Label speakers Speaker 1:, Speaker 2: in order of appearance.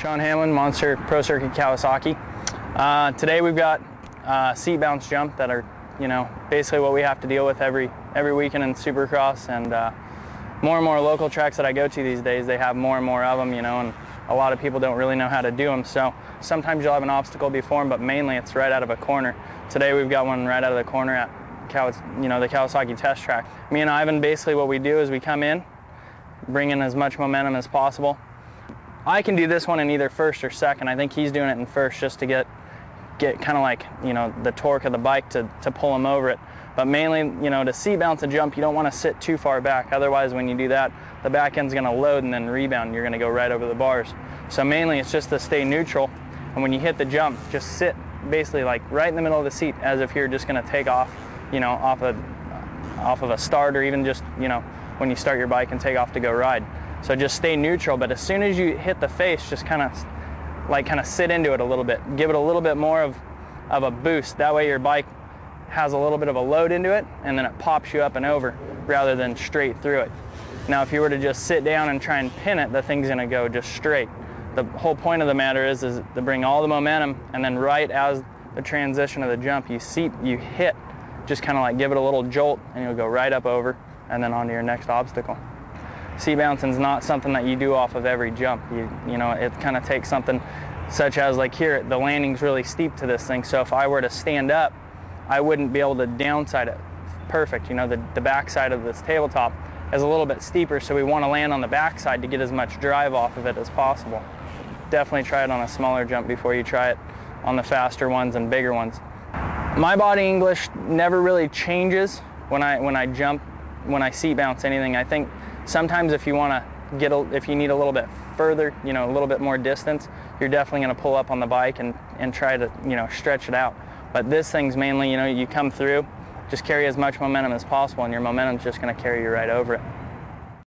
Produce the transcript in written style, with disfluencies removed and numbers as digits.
Speaker 1: Sean Hamlin, Monster Pro Circuit Kawasaki. Today we've got seat bounce jump that are, basically what we have to deal with every weekend in Supercross, and more and more local tracks that I go to these days, they have more and more of them, and a lot of people don't really know how to do them. So sometimes you'll have an obstacle before them, but mainly it's right out of a corner. Today we've got one right out of the corner at the Kawasaki test track. Me and Ivan, basically what we do is we come in, bring in as much momentum as possible. I can do this one in either first or second. I think he's doing it in first just to get kind of like, the torque of the bike to pull him over it. But mainly, to seat bounce a jump, you don't want to sit too far back. Otherwise, when you do that, the back end's going to load and then rebound, and you're going to go right over the bars. So mainly, it's just to stay neutral. And when you hit the jump, just sit basically like right in the middle of the seat, as if you're just going to take off, off of a start, or even just, when you start your bike and take off to go ride. So just stay neutral, but as soon as you hit the face, just kind of sit into it a little bit. Give it a little bit more of a boost. That way your bike has a little bit of a load into it, and then it pops you up and over rather than straight through it. Now, if you were to just sit down and try and pin it, the thing's gonna go just straight. The whole point of the matter is to bring all the momentum, and then right as the transition of the jump, you hit, just kind of like give it a little jolt, and you'll go right up over, and then onto your next obstacle. Seat bouncing is not something that you do off of every jump. It kind of takes something such as, like here, the landing's really steep to this thing, so if I were to stand up, I wouldn't be able to downside it perfect. The backside of this tabletop is a little bit steeper, so we want to land on the backside to get as much drive off of it as possible. Definitely try it on a smaller jump before you try it on the faster ones and bigger ones. My body English never really changes when I jump, when I seat bounce anything. I think sometimes if you want to if you need a little bit further, a little bit more distance, you're definitely going to pull up on the bike and try to, stretch it out. But this thing's mainly, you come through, just carry as much momentum as possible, and your momentum's just going to carry you right over it.